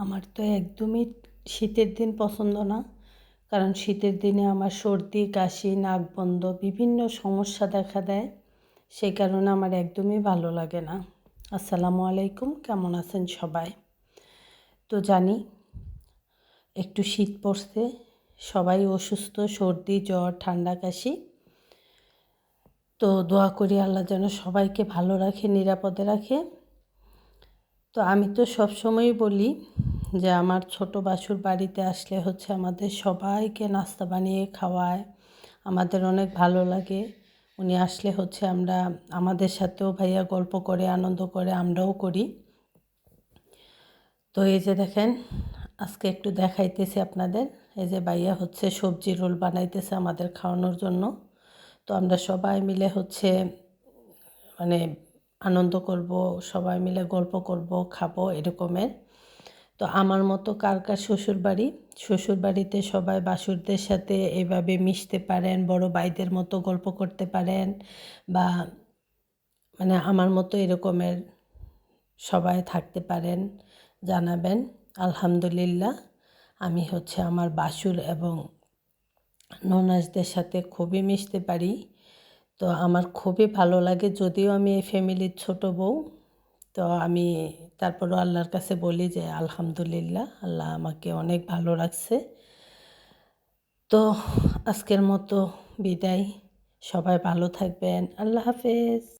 আমার তো একদমই শীতের দিন পছন্দ না, কারণ শীতের দিনে আমার সর্দি কাশি নাক বন্ধ বিভিন্ন সমস্যা দেখা দেয়। সেই কারণে আমার একদমই ভালো লাগে না। আসসালামু আলাইকুম, কেমন আছেন সবাই? তো জানি একটু শীত পড়ছে, সবাই অসুস্থ, সর্দি জ্বর ঠান্ডা কাশি। তো দোয়া করি আল্লাহ যেন সবাইকে ভালো রাখে, নিরাপদে রাখে। তো আমি তো সবসময়ই বলি যে আমার ছোট বাসুর বাড়িতে আসলে আমাদের সবাইকে নাস্তা বানিয়ে খাওয়ায়, আমাদের অনেক ভালো লাগে। উনি আসলে আমরা আমাদের সাথেও ভাইয়া গল্প করে আনন্দ করে, আমরাও করি। তো এই যে দেখেন, আজকে একটু দেখাইতেছি আপনাদের। এই যে ভাইয়া সবজি রোল বানাইতেছে আমাদের খাওয়ানোর জন্য। তো আমরা সবাই মিলে মানে আনন্দ করব, সবাই মিলে গল্প করব, খাবো এরকমের। তো আমার মতো কার কার শ্বশুরবাড়িতে সবাই বাসুরদের সাথে এভাবে মিশতে পারেন, বড় ভাইদের মতো গল্প করতে পারেন, বা মানে আমার মতো এরকমের সবাই থাকতে পারেন, জানাবেন। আলহামদুলিল্লাহ, আমি আমার বাসুর এবং ননাসদের সাথে খুবই মিশতে পারি। তো আমার খুবই ভালো লাগে, যদিও আমি এই ফ্যামিলির ছোট বউ। তো আমি তারপরও আল্লাহর কাছে বলি যে আলহামদুলিল্লাহ, আল্লাহ আমাকে অনেক ভালো রাখছে। তো আজকের মতো বিদায়, সবাই ভালো থাকবেন, আল্লাহ হাফেজ।